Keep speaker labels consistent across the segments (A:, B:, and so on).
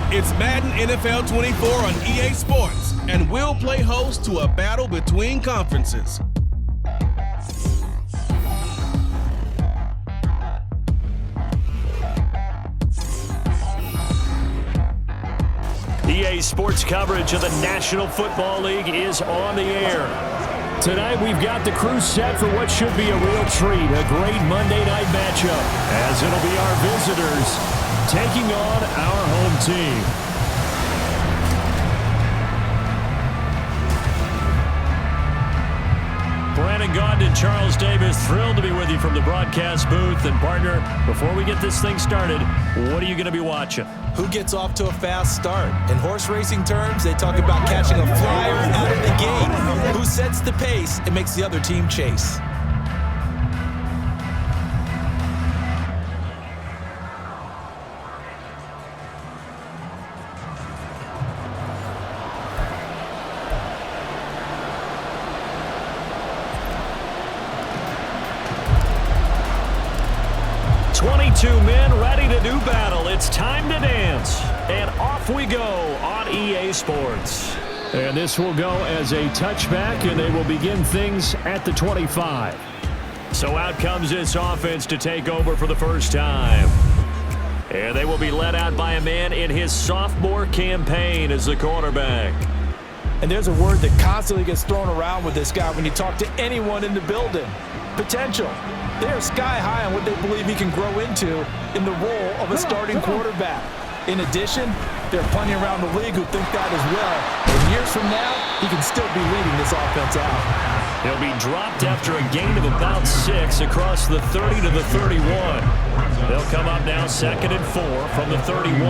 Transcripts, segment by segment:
A: It's Madden NFL 24 on EA Sports, and we'll play host to a battle between conferences.
B: EA Sports coverage of the National Football League is on the air. Tonight we've got the crew set for what should be a real treat, a great Monday night matchup, as it'll be our visitors taking on our home team. Brandon Gaudin and Charles Davis, thrilled to be with you from the broadcast booth. And partner, before we get this thing started, what are you going to be watching?
C: Who gets off to a fast start? In horse racing terms, they talk about catching a flyer out of the gate. Who sets the pace and makes the other team chase?
B: Two men ready to do battle. It's time to dance. And off we go on EA Sports. And this will go as a touchback, and they will begin things at the 25. So out comes this offense to take over for the first time. And they will be led out by a man in his sophomore campaign as the quarterback.
C: And there's a word that constantly gets thrown around with this guy when you talk to anyone in the building. Potential. They are sky high on what they believe he can grow into in the role of a starting quarterback. In addition, there are plenty around the league who think that as well. And years from now, he can still be leading this offense out.
B: He'll be dropped after a gain of about 6 across the 30 to the 31. They'll come up now 2nd and 4 from the 31.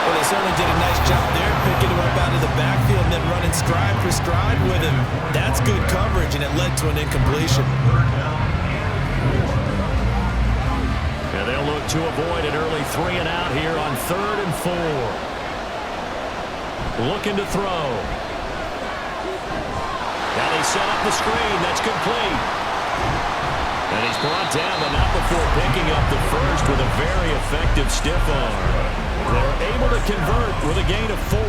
C: Well, they certainly did a nice job there, picking him up out of the backfield and then running stride for stride with him. That's good coverage, and it led to an incompletion.
B: And they'll look to avoid an early 3 and out here on 3rd and 4. Looking to throw. Now they set up the screen. That's complete. And he's brought down, but not before picking up the first with a very effective stiff arm. They're able to convert with a gain of 4.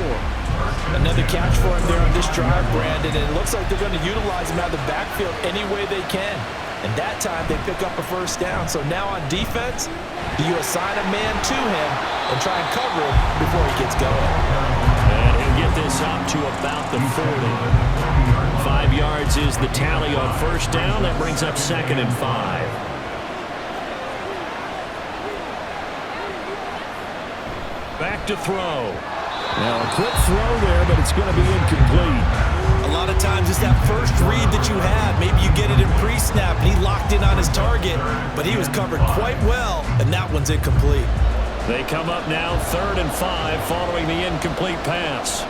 C: Another catch for him there on this drive, Brandon, and it looks like they're going to utilize him out of the backfield any way they can. And that time they pick up a first down. So now on defense, do you assign a man to him and try and cover him before he gets going?
B: And he'll get this up to about the 40. 5 yards is the tally on first down. That brings up 2nd and 5. Back to throw. Now a quick throw there, but it's going to be incomplete.
C: A lot of times it's that first read that you have. Maybe you get it in pre-snap and he locked in on his target, but he was covered quite well, and that one's incomplete.
B: They come up now 3rd and 5 following the incomplete pass.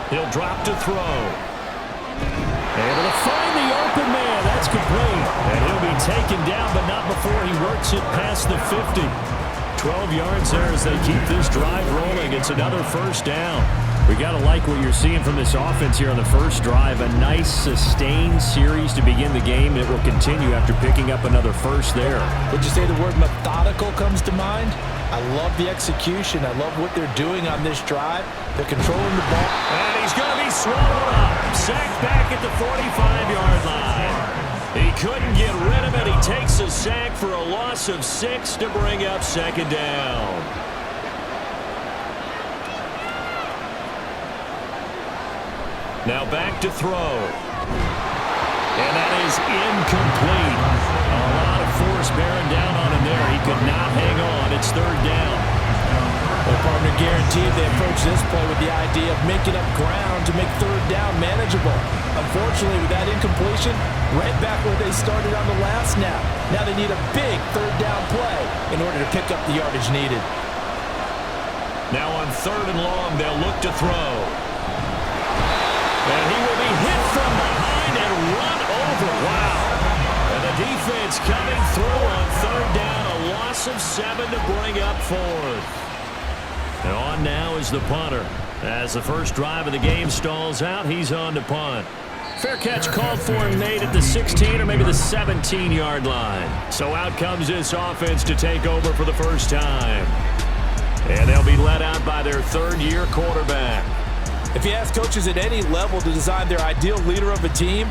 B: He'll drop to throw. Able to find the open man. That's complete. And he'll be taken down, but not before he works it past the 50. 12 yards there as they keep this drive rolling. It's another first down. We got to like what you're seeing from this offense here on the first drive. A nice, sustained series to begin the game. It will continue after picking up another first there.
C: Would you say the word methodical comes to mind? I love the execution. I love what they're doing on this drive. They're controlling the ball.
B: And he's going to be swallowed up. Sacked back at the 45-yard line. He couldn't get rid of it. He takes a sack for a loss of 6 to bring up 2nd down. Now back to throw. And that is incomplete. A lot of force bearing down on him there. He could not hang on. It's 3rd down.
C: Well, partner, guaranteed they approach this play with the idea of making up ground to make 3rd down manageable. Unfortunately, with that incompletion, right back where they started on the last snap. Now they need a big 3rd down play in order to pick up the yardage needed.
B: Now on 3rd and long, they'll look to throw. And he will be hit from behind and run over. Wow. And the defense coming through on 3rd down. A loss of 7 to bring up 4th. And on now is the punter. As the first drive of the game stalls out, he's on to punt. Fair catch called for and made at the 16 or maybe the 17-yard line. So out comes this offense to take over for the first time. And they'll be led out by their third-year quarterback.
C: If you ask coaches at any level to design their ideal leader of a team,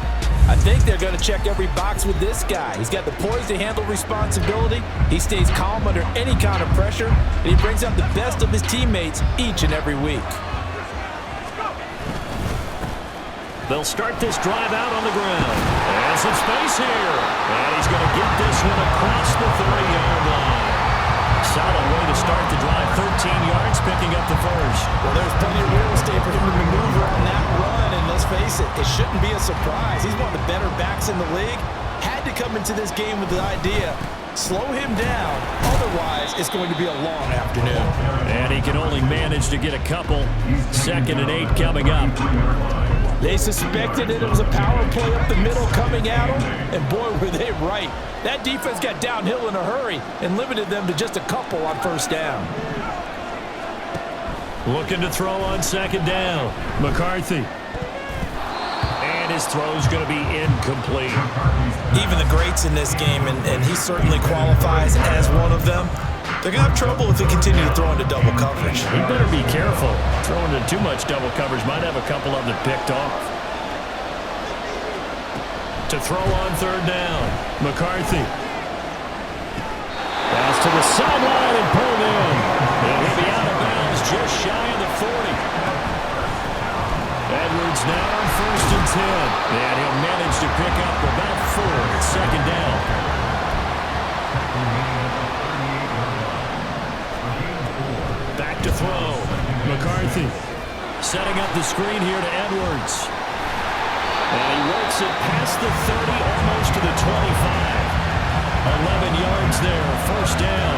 C: I think they're going to check every box with this guy. He's got the poise to handle responsibility. He stays calm under any kind of pressure, and he brings out the best of his teammates each and every week.
B: They'll start this drive out on the ground. And some space here. And he's going to get this one across the 30-yard line. Solid way to start the drive. 13 yards, picking up the first.
C: Well, there's plenty of real estate for him to maneuver on that run. And let's face it, it shouldn't be a surprise. He's one of the better backs in the league. Had to come into this game with the idea, slow him down. Otherwise, it's going to be a long afternoon.
B: And he can only manage to get a couple. 2nd and 8 coming up.
C: They suspected it was a power play up the middle coming at them, and boy, were they right. That defense got downhill in a hurry and limited them to just a couple on first down.
B: Looking to throw on 2nd down. McCarthy. And his throw's going to be incomplete.
C: Even the greats in this game, and he certainly qualifies as one of them, they're going to have trouble if they continue to throw into double coverage.
B: He better be careful. Throwing into too much double coverage might have a couple of them picked off. To throw on 3rd down, McCarthy. Pass to the sideline and pulled in. And he'll be out of bounds just shy of the 40. Edwards now on 1st and 10. And he'll manage to pick up about 4 at 2nd down. Back to throw. McCarthy setting up the screen here to Edwards. And he works it past the 30, almost to the 25. 11 yards there, 1st down.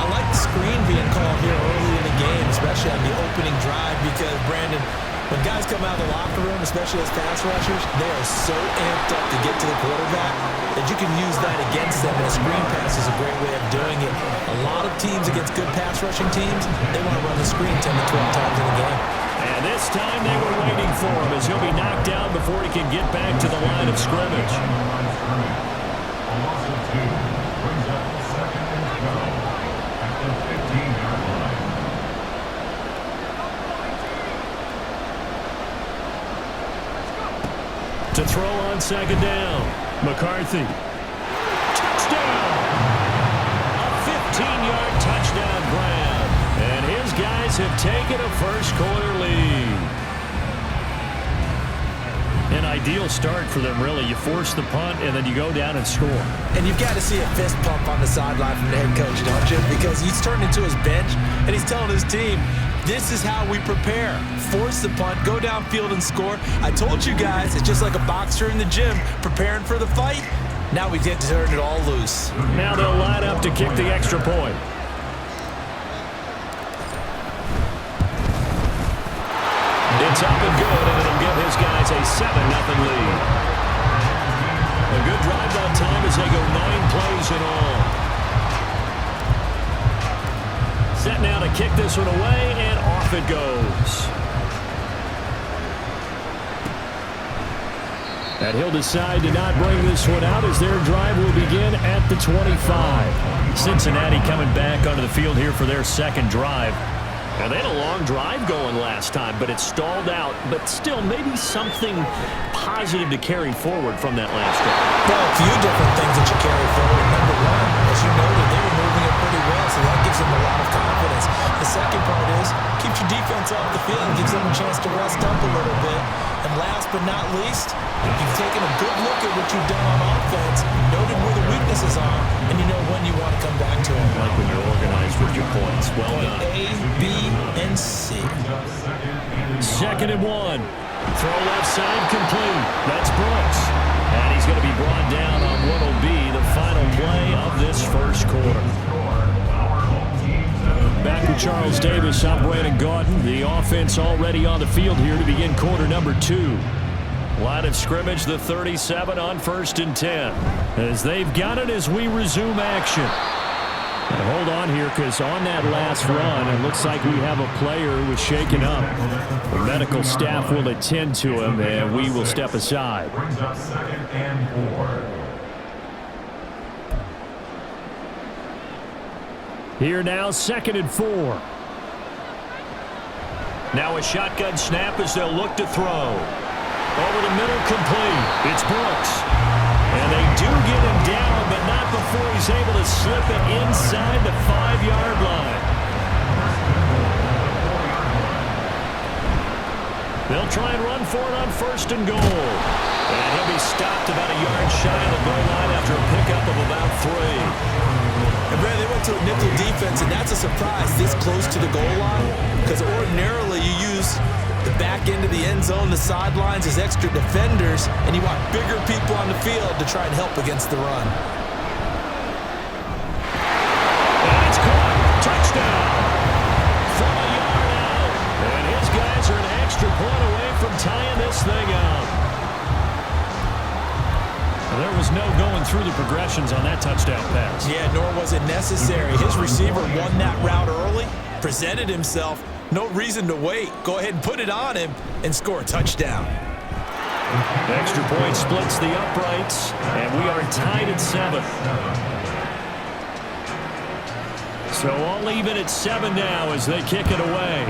C: I like the screen being called here early in the game, especially on the opening drive, because, Brandon, when guys come out of the locker room, especially as pass rushers, they are so amped up to get to the quarterback that you can use that against them, and a screen pass is a great way of doing it. A lot of teams against good pass rushing teams, they want to run the screen 10 to 12 times in a game.
B: And this time they were waiting for him as he'll be knocked down before he can get back to the line of scrimmage. To throw on 2nd down, McCarthy. Touchdown! A 15-yard touchdown grab. And his guys have taken a first-quarter lead. An ideal start for them, really. You force the punt, and then you go down and score.
C: And you've got to see a fist pump on the sideline from the head coach, don't you? Because he's turned into his bench, and he's telling his team, this is how we prepare. Force the punt, go downfield and score. I told you guys, it's just like a boxer in the gym preparing for the fight. Now we get to turn it all loose.
B: Now they'll line up to kick the extra point. It's up and good, and it'll give his guys a 7-0 lead. A good drive that time as they go 9 plays in all. Set now to kick this one away, and off it goes. And he'll decide to not bring this one out as their drive will begin at the 25. Cincinnati coming back onto the field here for their 2nd drive. And they had a long drive going last time, but it stalled out. But still, maybe something positive to carry forward from that last drive.
C: Well, a few different things that you carry forward. Number one, as you noted, they were moving it pretty well, so that gives them a lot of confidence. The second part is, keeps your defense off the field and gives them a chance to rest up a little bit. And last but not least, you've taken a good look at what you've done on offense, noted where the weaknesses are, and you know when you want to come back to them.
B: Like when you're organized with your points. Well done.
C: A, B, and C.
B: 2nd and 1. Throw left side complete. That's Brooks. And he's going to be brought down on what will be the final play of this first quarter. Back to Charles Davis. I'm Brandon Gaudin. The offense already on the field here to begin quarter number 2. Line of scrimmage, the 37 on 1st and 10. As they've got it as we resume action. Hold on here, because on that last run, it looks like we have a player who was shaken up. The medical staff will attend to him, and we will step aside.
D: Brings up 2nd and 4.
B: Here now, 2nd and 4. Now a shotgun snap as they'll look to throw. Over the middle, complete. It's Brooks. And they do get him down, but not before he's able to slip it inside the 5-yard line. They'll try and run for it on 1st and goal. And he'll be stopped about a yard shy of the goal line after a pickup of about 3.
C: And Brad, they went to a nickel defense, and that's a surprise this close to the goal line, because ordinarily you use the back end of the end zone, the sidelines as extra defenders, and you want bigger people on the field to try and help against the run.
B: And it's caught. Touchdown. From a yard out. And his guys are an extra point away from tying this thing up. There was no going through the progressions on that touchdown pass.
C: Yeah, nor was it necessary. His receiver won that route early, presented himself. No reason to wait. Go ahead and put it on him and score a touchdown.
B: Extra point splits the uprights, and we are tied at 7. So all even at 7 now as they kick it away.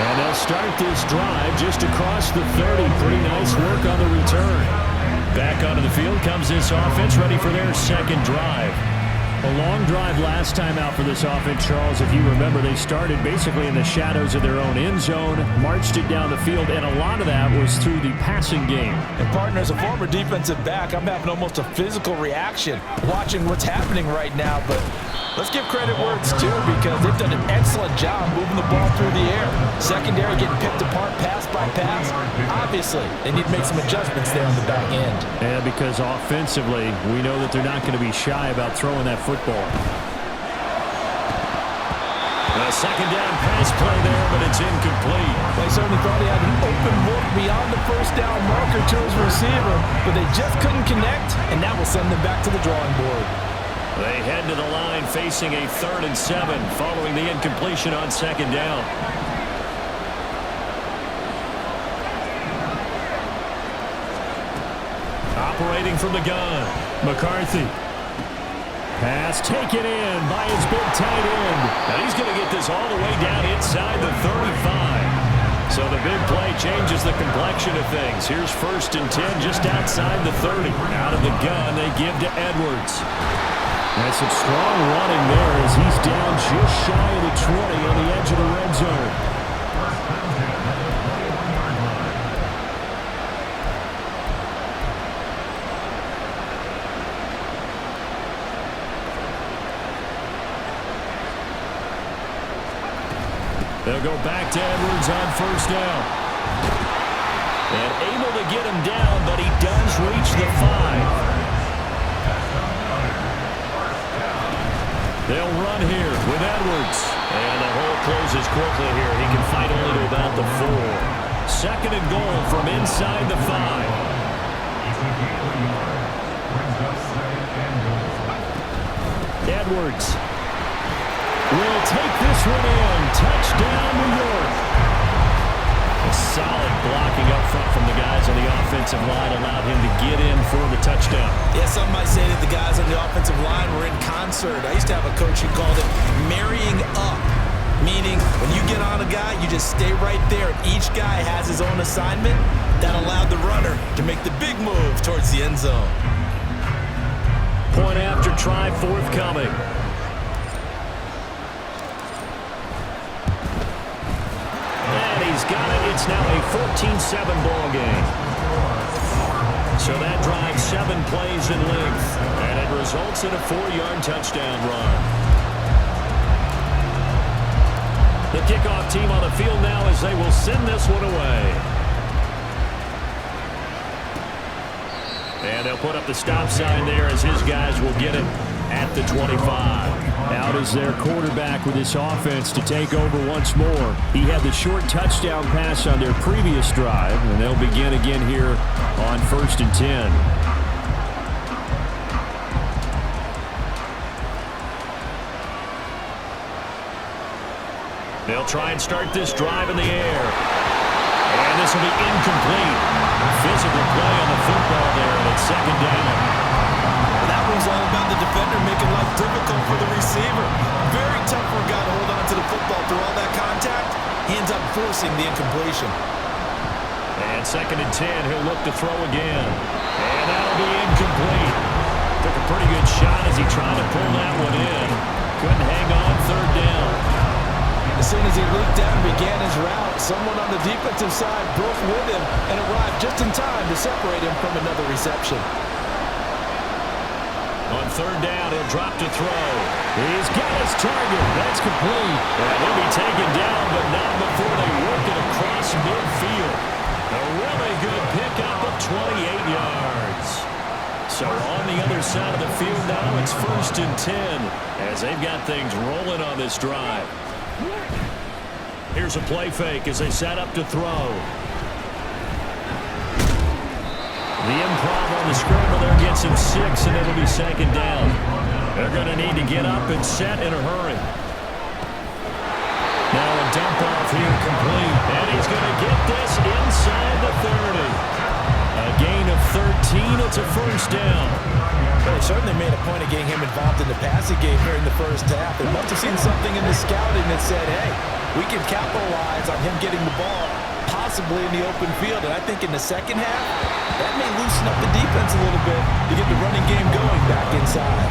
B: And they'll start this drive just across the 30. Pretty nice work on the return. Back onto the field comes this offense, ready for their 2nd drive. A long drive last time out for this offense, Charles. If you remember, they started basically in the shadows of their own end zone, marched it down the field, and a lot of that was through the passing game.
C: And partner, as a former defensive back, I'm having almost a physical reaction watching what's happening right now, but let's give credit where it's due, because they've done an excellent job moving the ball through the air. Secondary getting picked apart pass by pass. Obviously, they need to make some adjustments there on the back end.
B: Yeah, because offensively, we know that they're not going to be shy about throwing that football. A 2nd down pass play there, but it's incomplete.
C: They certainly thought he had an open look beyond the 1st down marker to his receiver, but they just couldn't connect, and that will send them back to the drawing board.
B: They head to the line facing a 3rd and 7 following the incompletion on 2nd down. Operating from the gun, McCarthy. Pass taken in by his big tight end. And he's going to get this all the way down inside the 35. So the big play changes the complexion of things. Here's 1st and 10 just outside the 30. Out of the gun, they give to Edwards. That's some strong running there as he's down just shy of the 20 on the edge of the red zone. They'll go back to Edwards on 1st down. And able to get him down, but he does reach the 5. They'll run here with Edwards. And the hole closes quickly here. He can fight only to about the 4. 2nd and goal from inside the 5. Edwards will take this one in. Touchdown, New York. A solid blocking up front from the guys on the offensive line allowed him to get in for the touchdown.
C: Yeah, some might say that the guys on the offensive line were in concert. I used to have a coach who called it marrying up, meaning when you get on a guy, you just stay right there. Each guy has his own assignment. That allowed the runner to make the big move towards the end zone.
B: Point after try forthcoming. And he's got it. It's now a 14-7 ball game. So that drives 7 plays in length. And it results in a 4-yard touchdown run. The kickoff team on the field now as they will send this one away. And they'll put up the stop sign there as his guys will get it at the 25. Out is their quarterback with this offense to take over once more. He had the short touchdown pass on their previous drive, and they'll begin again here on 1st and 10. They'll try and start this drive in the air. And this will be incomplete. Physical play on the football there, and it's 2nd down.
C: That was all about the defender making life difficult for the receiver. Very tough for a guy to hold on to the football through all that contact. He ends up forcing the incompletion.
B: And 2nd and 10, he'll look to throw again. And that'll be incomplete. Took a pretty good shot as he tried to pull that one in. Couldn't hang on, 3rd down.
C: As soon as he leaped out and began his route, someone on the defensive side broke with him and arrived just in time to separate him from another reception.
B: On 3rd down, he'll drop to throw. He's got his target. That's complete. And he'll be taken down, but not before they work it across midfield. A really good pickup of 28 yards. So on the other side of the field now, it's 1st and 10 as they've got things rolling on this drive. Here's a play fake as they set up to throw. The improv on the scramble there gets him 6, and it'll be 2nd down. They're going to need to get up and set in a hurry. Now a dump off here complete, and he's going to get this inside the 30. A gain of 13, it's a 1st down.
C: Well, they certainly made a point of getting him involved in the passing game here in the 1st half. They must have seen something in the scouting that said, hey, we can capitalize on him getting the ball, possibly in the open field. And I think in the 2nd half, that may loosen up the defense a little bit to get the running game going back inside.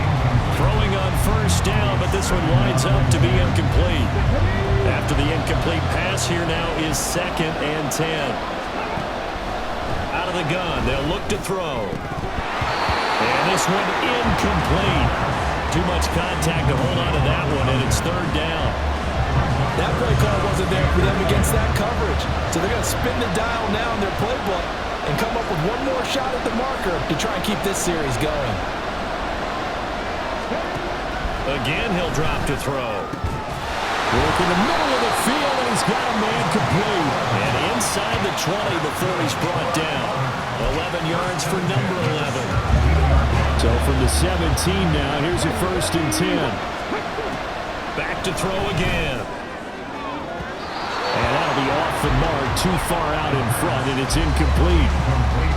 B: Throwing on 1st down, but this one winds up to be incomplete. After the incomplete pass, here now is 2nd and 10. Out of the gun, they'll look to throw. And this one incomplete. Too much contact to hold on to that one, and it's 3rd down.
C: That play call wasn't there for them against that coverage. So they're going to spin the dial now in their playbook and come up with one more shot at the marker to try and keep this series going.
B: Again, he'll drop to throw. Work in the middle of the field, and he's got a man complete. And inside the 20, the 30's brought down. 11 yards for number 11. So from the 17 now, here's a 1st and 10. Back to throw again. And that'll be off the mark, too far out in front, and it's incomplete.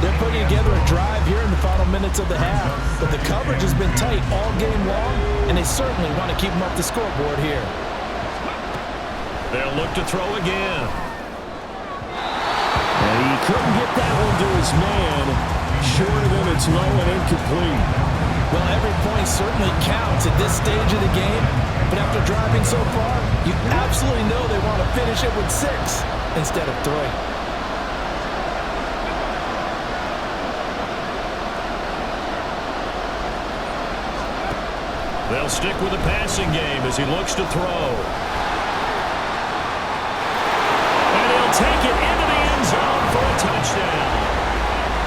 C: They're putting together a drive here in the final minutes of the half, but the coverage has been tight all game long, and they certainly want to keep them off the scoreboard here.
B: They'll look to throw again. And he couldn't get that one to his man. Short of him, it's low and incomplete.
C: Well, every point certainly counts at this stage of the game, but after driving so far, you absolutely know they want to finish it with 6 instead of 3.
B: They'll stick with the passing game as he looks to throw. And he'll take it into the end zone for a touchdown.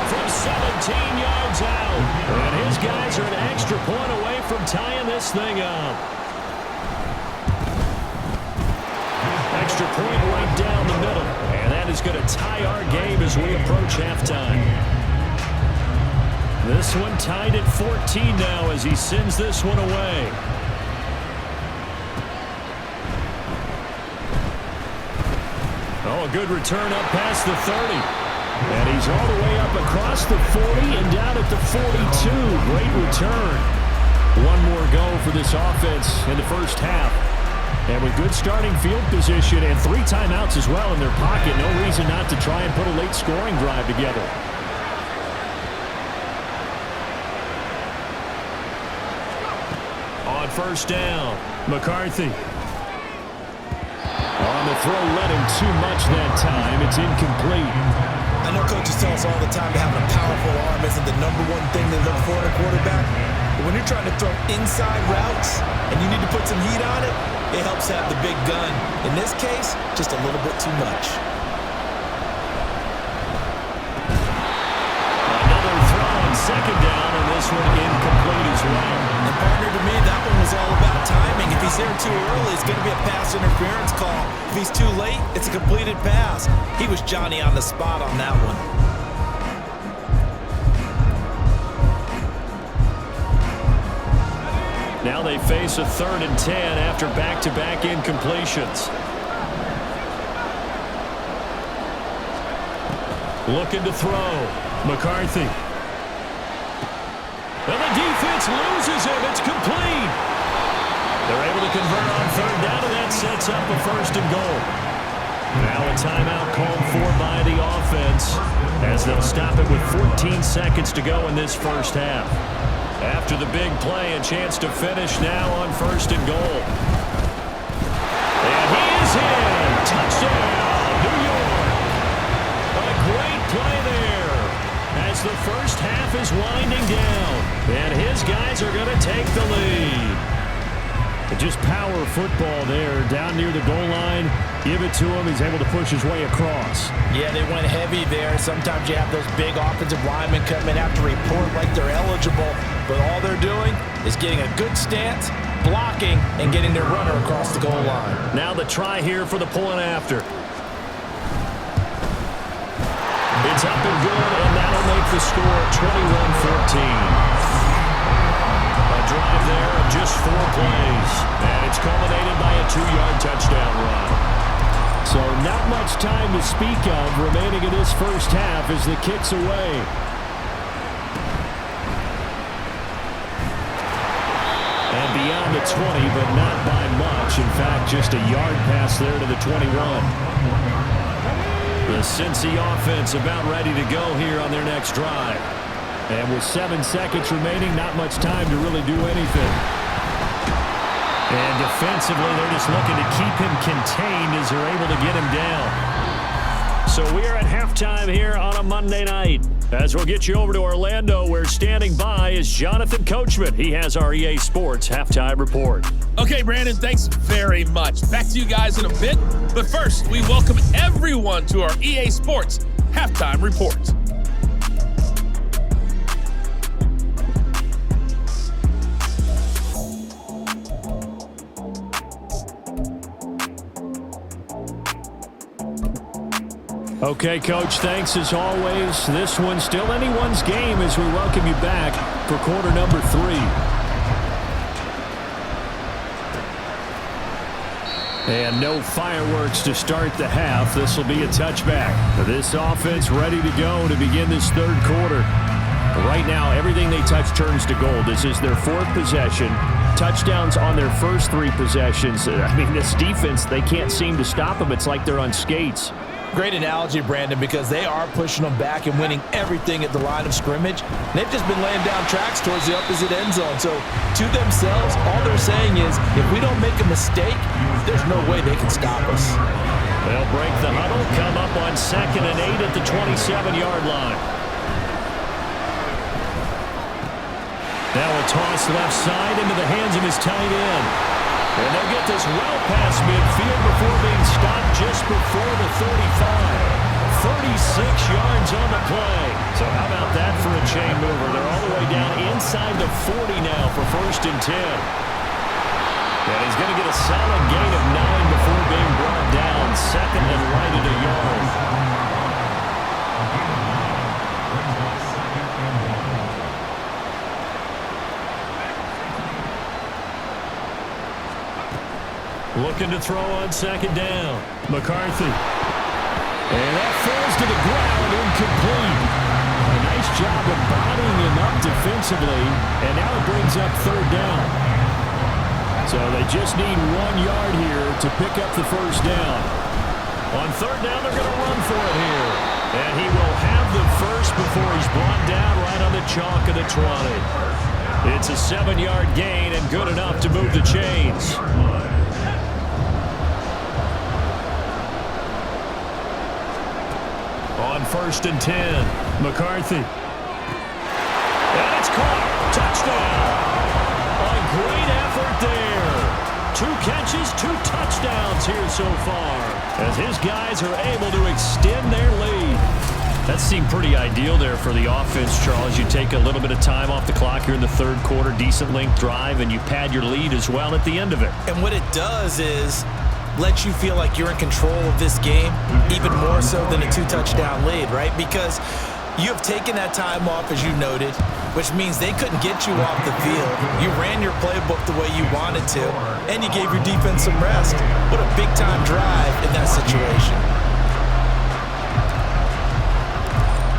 B: From 17 yards out. And his guys are an extra point away from tying this thing up. Extra point right down the middle. And that is going to tie our game as we approach halftime. This one tied at 14 now as he sends this one away. Oh, a good return up past the 30. And he's all the way up across the 40 and down at the 42. Great return. One more go for this offense in the 1st half. And with good starting field position and 3 timeouts as well in their pocket, no reason not to try and put a late scoring drive together. On 1st down, McCarthy. On the throw, led him too much that time. It's incomplete.
C: I know coaches tell us all the time that having a powerful arm isn't the #1 thing they look for in a quarterback. But when you're trying to throw inside routes and you need to put some heat on it, it helps have the big gun. In this case, just a little bit too much.
B: Another throw on 2nd down, and this one incomplete as well.
C: And partner, to me, that one was all about timing. If he's there too early, it's going to be a pass interference call. If he's too late, it's a completed pass. He was Johnny on the spot on that one.
B: Now they face a 3rd and 10 after back-to-back incompletions. Looking to throw. McCarthy. And the defense loses him. It's complete. They're able to convert on 3rd down, and that sets up a 1st and goal. Now a timeout called for by the offense as they'll stop it with 14 seconds to go in this first half. After the big play, a chance to finish now on 1st and goal. And he is in. Touchdown, New York. A great play there as the first half is winding down. And his guys are going to take the lead. Just power football there down near the goal line. Give it to him. He's able to push his way across.
C: Yeah, they went heavy there. Sometimes you have those big offensive linemen come in, have to report like they're eligible. But all they're doing is getting a good stance, blocking, and getting their runner across the goal line.
B: Now the try here for the pulling after. It's up and good, and that'll make the score 21-14. Drive there of just 4 plays, and it's culminated by a 2-yard touchdown run. So not much time to speak of remaining in this first half as the kick's away. And beyond the 20, but not by much. In fact, just a yard pass there to the 21. The Cincy offense about ready to go here on their next drive. And with 7 seconds remaining, not much time to really do anything. And defensively, they're just looking to keep him contained as they're able to get him down. So we are at halftime here on a Monday night. As we'll get you over to Orlando, where standing by is Jonathan Coachman. He has our EA Sports Halftime Report.
E: Okay, Brandon, thanks very much. Back to you guys in a bit. But first, we welcome everyone to our EA Sports Halftime Report.
B: Okay, Coach, thanks as always. This one's still anyone's game as we welcome you back for quarter number 3. And no fireworks to start the half. This will be a touchback. This offense ready to go to begin this 3rd quarter. Right now, everything they touch turns to gold. This is their 4th possession. Touchdowns on their first 3 possessions. I mean, this defense, they can't seem to stop them. It's like they're on skates.
C: Great analogy, Brandon, because they are pushing them back and winning everything at the line of scrimmage. They've just been laying down tracks towards the opposite end zone. So to themselves, all they're saying is, if we don't make a mistake, there's no way they can stop us.
B: They'll break the huddle, come up on 2nd and 8 at the 27-yard line. Now a toss left side into the hands of his tight end. And they'll get this well past midfield before being stopped just before the 35. 36 yards on the play. So how about that for a chain mover? They're all the way down inside the 40 now for 1st and 10. And he's going to get a solid gain of 9 before being brought down. 2nd and right at a yard. Looking to throw on 2nd down. McCarthy. And that falls to the ground, incomplete. A nice job of bodying him up defensively, and now it brings up 3rd down. So they just need 1 yard here to pick up the 1st down. On 3rd down, they're going to run for it here. And he will have the 1st before he's brought down right on the chalk of the 20. It's a 7-yard gain and good enough to move the chains. On 1st and 10, McCarthy. And it's caught. Touchdown. A great effort there. 2 catches, 2 touchdowns here so far, as his guys are able to extend their lead. That seemed pretty ideal there for the offense, Charles. You take a little bit of time off the clock here in the third quarter, decent length drive, and you pad your lead as well at the end of it.
C: And what it does is let you feel like you're in control of this game, even more so than a 2-touchdown lead, right? Because you have taken that time off, as you noted, which means they couldn't get you off the field. You ran your playbook the way you wanted to, and you gave your defense some rest. What a big-time drive in that situation.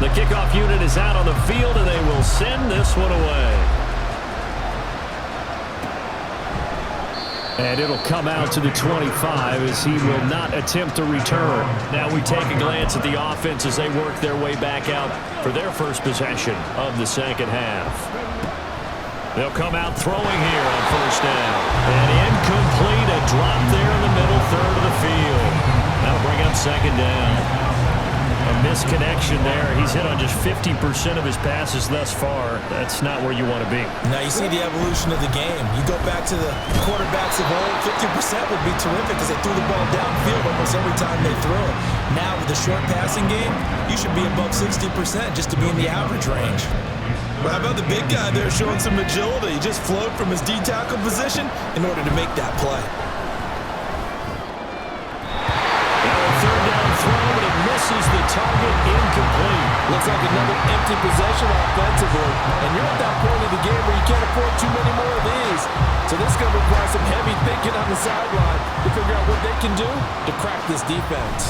B: The kickoff unit is out on the field, and they will send this one away. And it'll come out to the 25 as he will not attempt to return. Now we take a glance at the offense as they work their way back out for their first possession of the second half. They'll come out throwing here on first down. And incomplete, a drop there in the middle third of the field. That'll bring up second down. A misconnection there. He's hit on just 50% of his passes thus far. That's not where you want to be.
C: Now you see the evolution of the game. You go back to the quarterbacks of old, 50% would be terrific because they threw the ball downfield almost every time they throw it. Now with the short passing game, you should be above 60% just to be in the average range. Well, how about the big guy there showing some agility? He just flowed from his D-tackle position in order to make that play.
B: Misses the target, incomplete.
C: Looks like another empty possession offensively. And you're at that point of the game where you can't afford too many more of these. So this is going to require some heavy thinking on the sideline to figure out what they can do to crack this defense.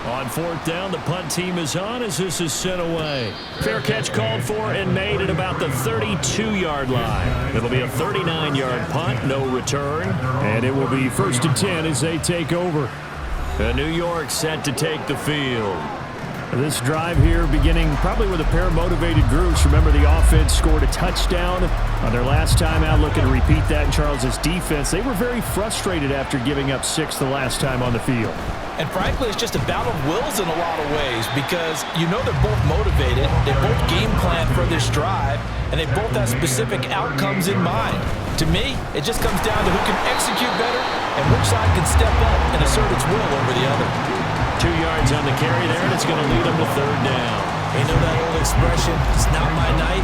B: On fourth down, the punt team is on as this is sent away. Fair catch called for and made at about the 32-yard line. It'll be a 39-yard punt, no return. And it will be 1st and 10 as they take over. New York set to take the field. This drive here beginning probably with a pair of motivated groups. Remember, the offense scored a touchdown on their last time out. Looking to repeat that in Charles's defense. They were very frustrated after giving up 6 the last time on the field.
C: And frankly, it's just a battle of wills in a lot of ways because you know they're both motivated. They both game plan for this drive, and they both have specific outcomes in mind. To me, it just comes down to who can execute better and which side can step up and assert its will over the other.
B: 2 yards on the carry there, and it's going to lead them to third down.
C: You know that old expression, it's not my night.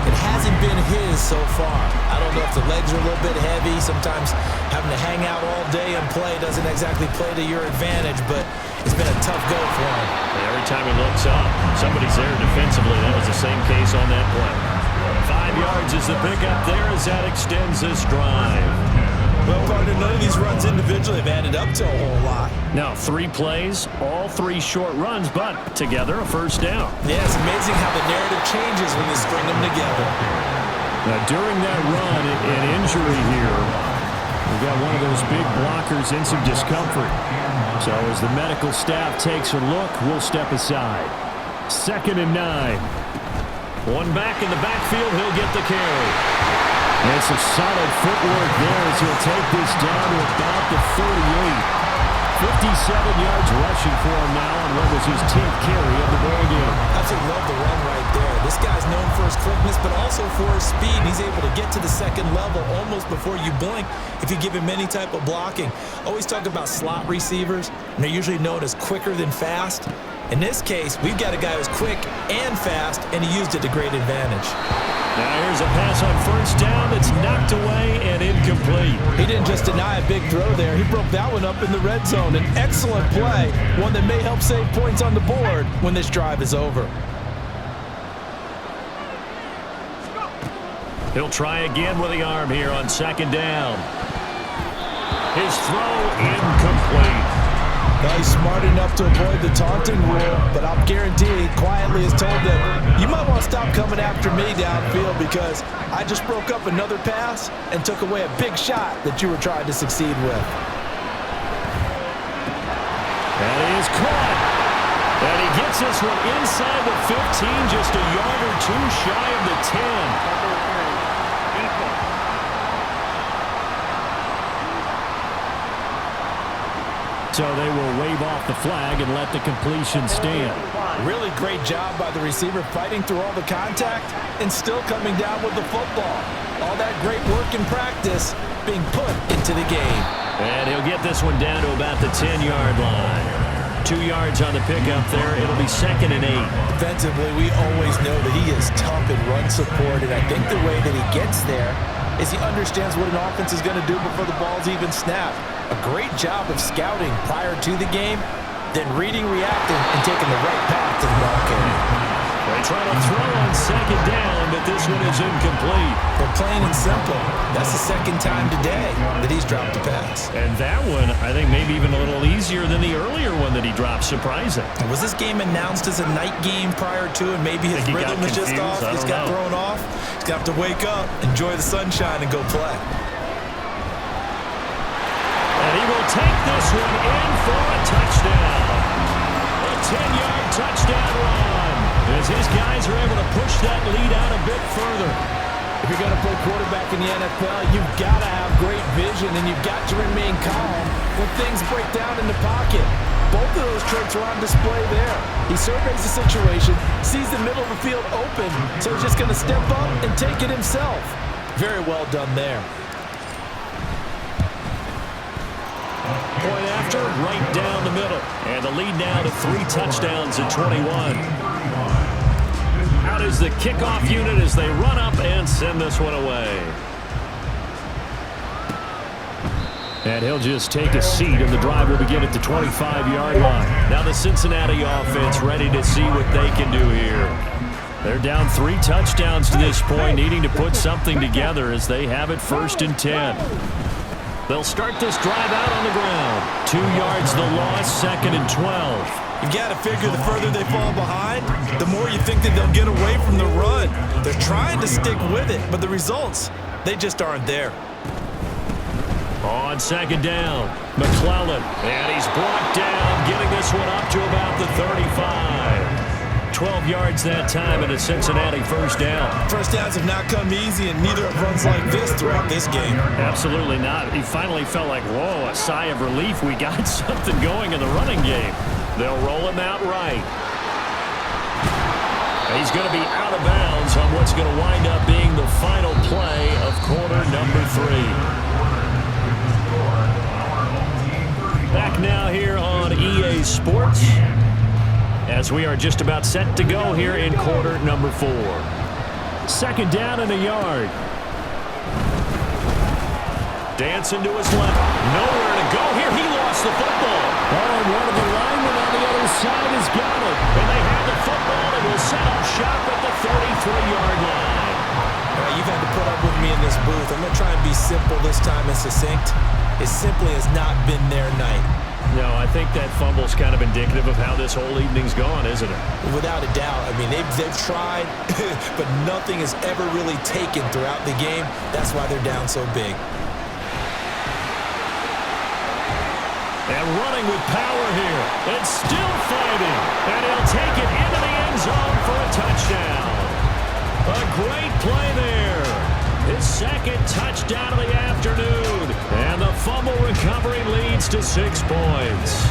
C: It hasn't been his so far. I don't know if the legs are a little bit heavy. Sometimes having to hang out all day and play doesn't exactly play to your advantage, but it's been a tough go for him.
B: Every time he looks up, somebody's there defensively. That was the same case on that play. 5 yards is the pickup there as that extends this drive.
C: Well, partner, none of these runs individually have added up to a whole lot.
B: Now, 3 plays, all 3 short runs, but together a first down.
C: Yeah, it's amazing how the narrative changes when you string them together.
B: Now, during that run, an injury here, we've got one of those big blockers in some discomfort. So as the medical staff takes a look, we'll step aside. 2nd and 9. One back in the backfield, he'll get the carry. And some solid footwork there as he'll take this down to about the 38. 57 yards rushing for him now on what was his 10th carry of the ball game.
C: Absolutely love the run right there. This guy's known for his quickness, but also for his speed. He's able to get to the second level almost before you blink if you give him any type of blocking. Always talk about slot receivers, and they're usually known as quicker than fast. In this case, we've got a guy who's quick and fast, and he used it to great advantage.
B: Now here's a pass on first down that's knocked away and incomplete.
C: He didn't just deny a big throw there. He broke that one up in the red zone. An excellent play, one that may help save points on the board when this drive is over.
B: He'll try again with the arm here on 2nd down. His throw incomplete.
C: Well, he's smart enough to avoid the taunting rule, but I'll guarantee he quietly has told them, you might want to stop coming after me downfield because I just broke up another pass and took away a big shot that you were trying to succeed with.
B: That is caught. And he gets this one inside the 15, just a yard or 2 shy of the 10. So they will wave off the flag and let the completion stand.
C: Really great job by the receiver fighting through all the contact and still coming down with the football. All that great work in practice being put into the game.
B: And he'll get this one down to about the 10-yard line. 2 yards on the pickup there. It'll be 2nd and 8.
C: Defensively, we always know that he is tough in run support, and I think the way that he gets there is he understands what an offense is going to do before the ball's even snapped. A great job of scouting prior to the game, then reading, reacting, and taking the right path to the ball carrier.
B: They try to throw on 2nd down, but this one is incomplete.
C: But plain and simple, that's the 2nd time today that he's dropped a pass.
B: And that one, I think, maybe even a little easier than the earlier one that he dropped. Surprising.
C: Was this game announced as a night game prior to, and maybe his rhythm was just off? He's got thrown off. He's got to wake up, enjoy the sunshine, and go play.
B: And he will take this one in for a touchdown. A 10-yard touchdown run, as his guys are able to push that lead out a bit further.
C: If you're going to play quarterback in the NFL, you've got to have great vision, and you've got to remain calm when things break down in the pocket. Both of those traits are on display there. He surveys the situation, sees the middle of the field open, so he's just going to step up and take it himself. Very well done there.
B: Point after, right down the middle. And the lead now to 3 touchdowns at 21. Out is the kickoff unit as they run up and send this one away. And he'll just take a seat, and the drive will begin at the 25-yard line. Now the Cincinnati offense ready to see what they can do here. They're down 3 touchdowns to this point, needing to put something together as they have it 1st and 10. They'll start this drive out on the ground. 2 yards the loss, 2nd and 12.
C: You got to figure the further they fall behind, the more you think that they'll get away from the run. They're trying to stick with it, but the results, they just aren't there.
B: On 2nd down, McClellan, and he's brought down, getting this one up to about the 35. 12 yards that time, and a Cincinnati 1st down.
C: First downs have not come easy, and neither have runs like this throughout this game.
B: Absolutely not. He finally felt like, whoa, a sigh of relief. We got something going in the running game. They'll roll him out right. He's going to be out of bounds on what's going to wind up being the final play of quarter number 3. Back now here on EA Sports, as we are just about set to go here in quarter number 4. 2nd down and a yard. Dancing to his left. Nowhere to go here. He lost the football. Oh, and one of the linemen on the other side has got it. And they have the football and will set up shop at the 33-yard line.
C: You've had to put up with me in this booth. I'm going to try and be simple this time and succinct. It simply has not been their night.
B: No, I think that fumble's kind of indicative of how this whole evening's gone, isn't it?
C: Without a doubt. I mean, they've tried, but nothing is ever really taken throughout the game. That's why they're down so big.
B: And running with power here. And still fighting. And he'll take it into the end zone for a touchdown. A great play there. His 2nd touchdown of the afternoon. And the fumble recovery leads to 6 points.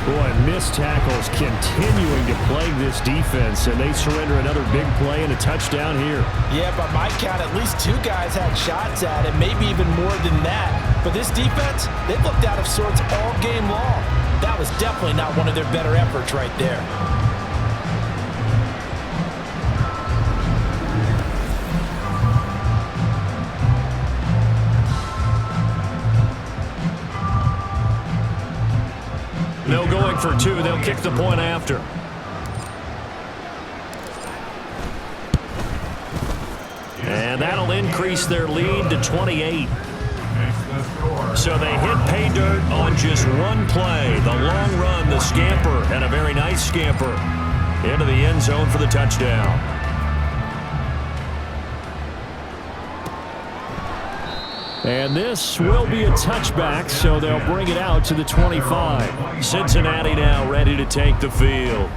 B: Boy, missed tackles continuing to plague this defense, and they surrender another big play and a touchdown here.
C: Yeah, by my count, at least 2 guys had shots at it, maybe even more than that. But this defense, they looked out of sorts all game long. That was definitely not one of their better efforts right there.
B: No going for 2. They'll kick the point after. And that'll increase their lead to 28. So they hit pay dirt on just one play. The long run, the scamper, and a very nice scamper into the end zone for the touchdown. And this will be a touchback, so they'll bring it out to the 25. Cincinnati now ready to take the field.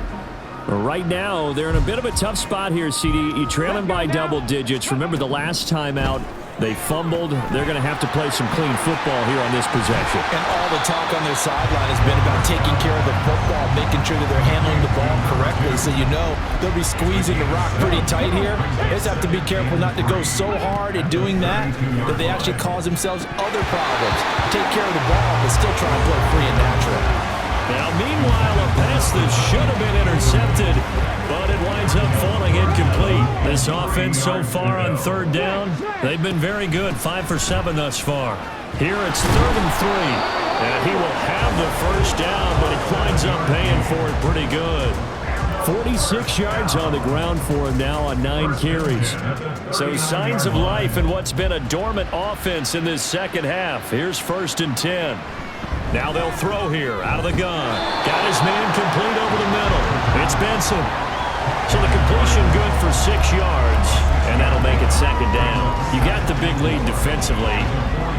B: Right now, they're in a bit of a tough spot here, CD. You trail them by double digits. Remember the last time out, they fumbled. They're going to have to play some clean football here on this possession.
C: And all the talk on their sideline has been about taking care of the football, making sure that they're handling the ball correctly. So you know they'll be squeezing the rock pretty tight here. They just have to be careful not to go so hard in doing that they actually cause themselves other problems. Take care of the ball, but still try and play free and natural.
B: Now, meanwhile, a pass that should have been intercepted, but it winds up falling incomplete. This offense so far on third down, they've been very good, 5 for 7 thus far. Here it's 3rd and 3, and he will have the first down, but he winds up paying for it pretty good. 46 yards on the ground for him now on 9 carries. So signs of life in what's been a dormant offense in this second half. Here's 1st and 10. Now they'll throw here out of the gun. Got his man complete over the middle. It's Benson. So the completion good for 6 yards, and that'll make it 2nd down. You got the big lead defensively.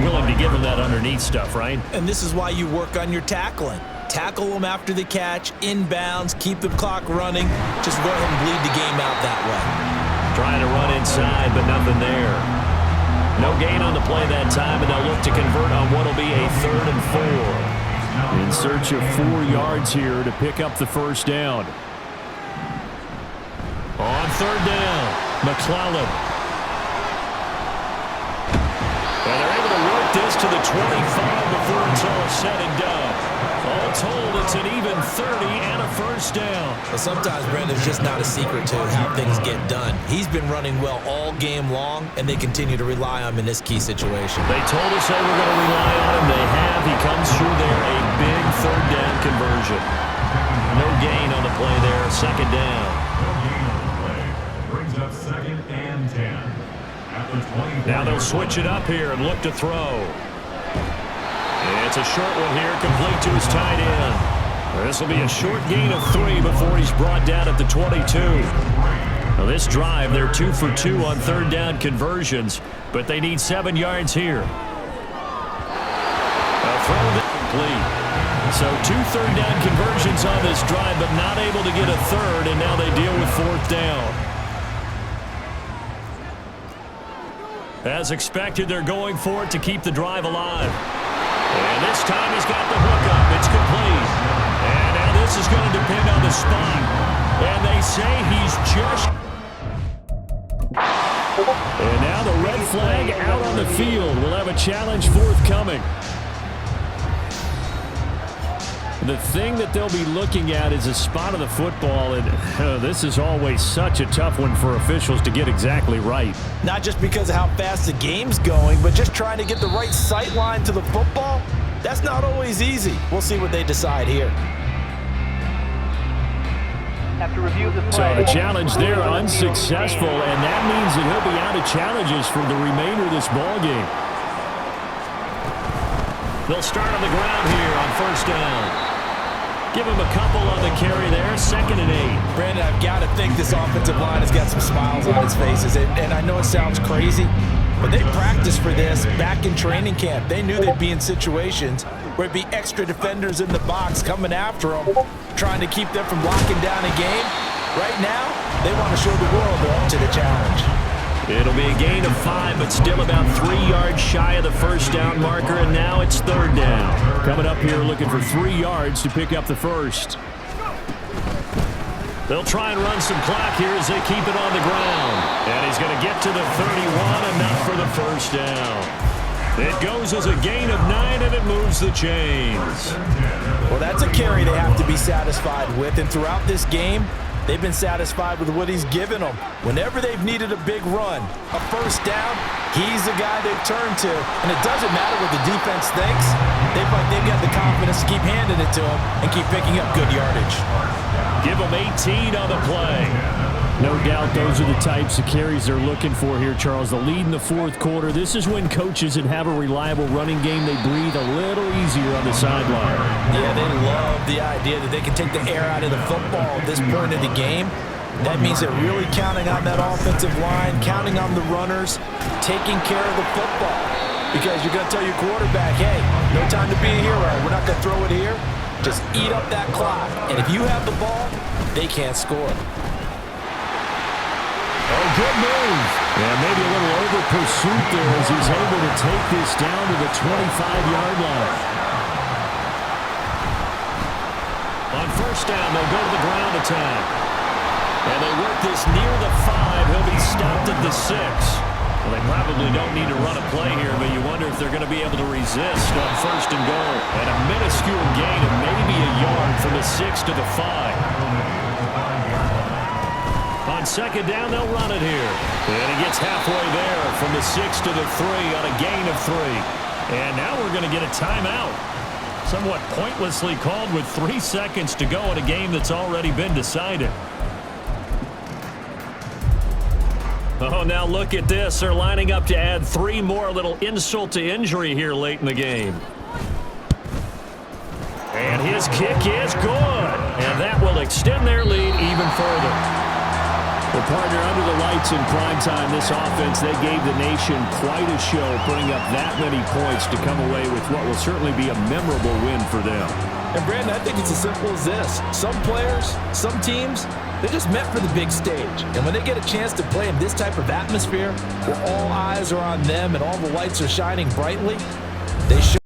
B: Willing to give him that underneath stuff, right?
C: And this is why you work on your tackling. Tackle them after the catch, inbounds, keep the clock running. Just go ahead and bleed the game out that way.
B: Trying to run inside, but nothing there. No gain on the play that time, and they'll look to convert on what will be a 3rd and 4. In search of 4 yards here to pick up the first down. On 3rd down, McClellan. And they're able to work this to the 25 before it's all said and done. All told, it's an even 30 and a first down.
C: But sometimes, Brandon, it's just not a secret to how things get done. He's been running well all game long, and they continue to rely on him in this key situation.
B: They told us they were going to rely on him. They have. He comes through there, a big 3rd down conversion. No gain on the play there, 2nd down.
D: Brings up 2nd and 10. At the 24.
B: Now they'll switch it up here and look to throw. It's a short one here, complete to his tight end. This will be a short gain of 3 before he's brought down at the 22. Now this drive, they're 2 for 2 on 3rd down conversions, but they need 7 yards here. A throw that complete. So 2 3rd down conversions on this drive, but not able to get a 3rd, and now they deal with 4th down. As expected, they're going for it to keep the drive alive. And this time he's got the hook up. It's complete. And now this is going to depend on the spot. And they say he's just... And now the red flag out on the field. We'll have a challenge forthcoming. The thing that they'll be looking at is a spot of the football, and this is always such a tough one for officials to get exactly right.
C: Not just because of how fast the game's going, but just trying to get the right sight line to the football. That's not always easy. We'll see what they decide here.
F: After review of the play.
B: So the challenge there unsuccessful, and that means that he'll be out of challenges for the remainder of this ball game. They'll start on the ground here on 1st down. Give him a couple on the carry there, 2nd and 8.
C: Brandon, I've got to think this offensive line has got some smiles on its faces. And I know it sounds crazy, but they practiced for this back in training camp. They knew they'd be in situations where it'd be extra defenders in the box coming after them, trying to keep them from locking down a game. Right now, they want to show the world they're up to the challenge.
B: It'll be a gain of 5, but still about 3 yards shy of the first down marker, and now it's 3rd down. Coming up here looking for 3 yards to pick up the first. They'll try and run some clock here as they keep it on the ground. And he's going to get to the 31, enough for the first down. It goes as a gain of 9, and it moves the chains.
C: Well, that's a carry they have to be satisfied with, and throughout this game, they've been satisfied with what he's given them. Whenever they've needed a big run, a first down, he's the guy they've turned to. And it doesn't matter what the defense thinks. They've got the confidence to keep handing it to him and keep picking up good yardage.
B: Give him 18 on the play. No doubt those are the types of carries they're looking for here, Charles. The lead in the 4th quarter. This is when coaches that have a reliable running game, they breathe a little easier on the sideline.
C: Yeah, they love the idea that they can take the air out of the football at this point of the game. That means they're really counting on that offensive line, counting on the runners, taking care of the football. Because you're going to tell your quarterback, hey, no time to be a hero. We're not going to throw it here. Just eat up that clock. And if you have the ball, they can't score.
B: Oh, good move. And maybe a little over pursuit there as he's able to take this down to the 25-yard line. On 1st down, they'll go to the ground attack. And they work this near the 5. He'll be stopped at the 6. Well, they probably don't need to run a play here, but you wonder if they're going to be able to resist on 1st and goal. And a minuscule gain of maybe a yard from the 6 to the 5. On 2nd down, they'll run it here. And he gets halfway there from the 6 to the 3 on a gain of 3. And now we're going to get a timeout. Somewhat pointlessly called with 3 seconds to go in a game that's already been decided. Oh, now look at this. They're lining up to add 3 more, a little insult to injury here late in the game. And his kick is good. And that will extend their lead even further. Well, partner, under the lights in primetime, this offense, they gave the nation quite a show, putting up that many points to come away with what will certainly be a memorable win for them.
C: And, Brandon, I think it's as simple as this. Some players, some teams, they're just meant for the big stage. And when they get a chance to play in this type of atmosphere, where all eyes are on them and all the lights are shining brightly, they show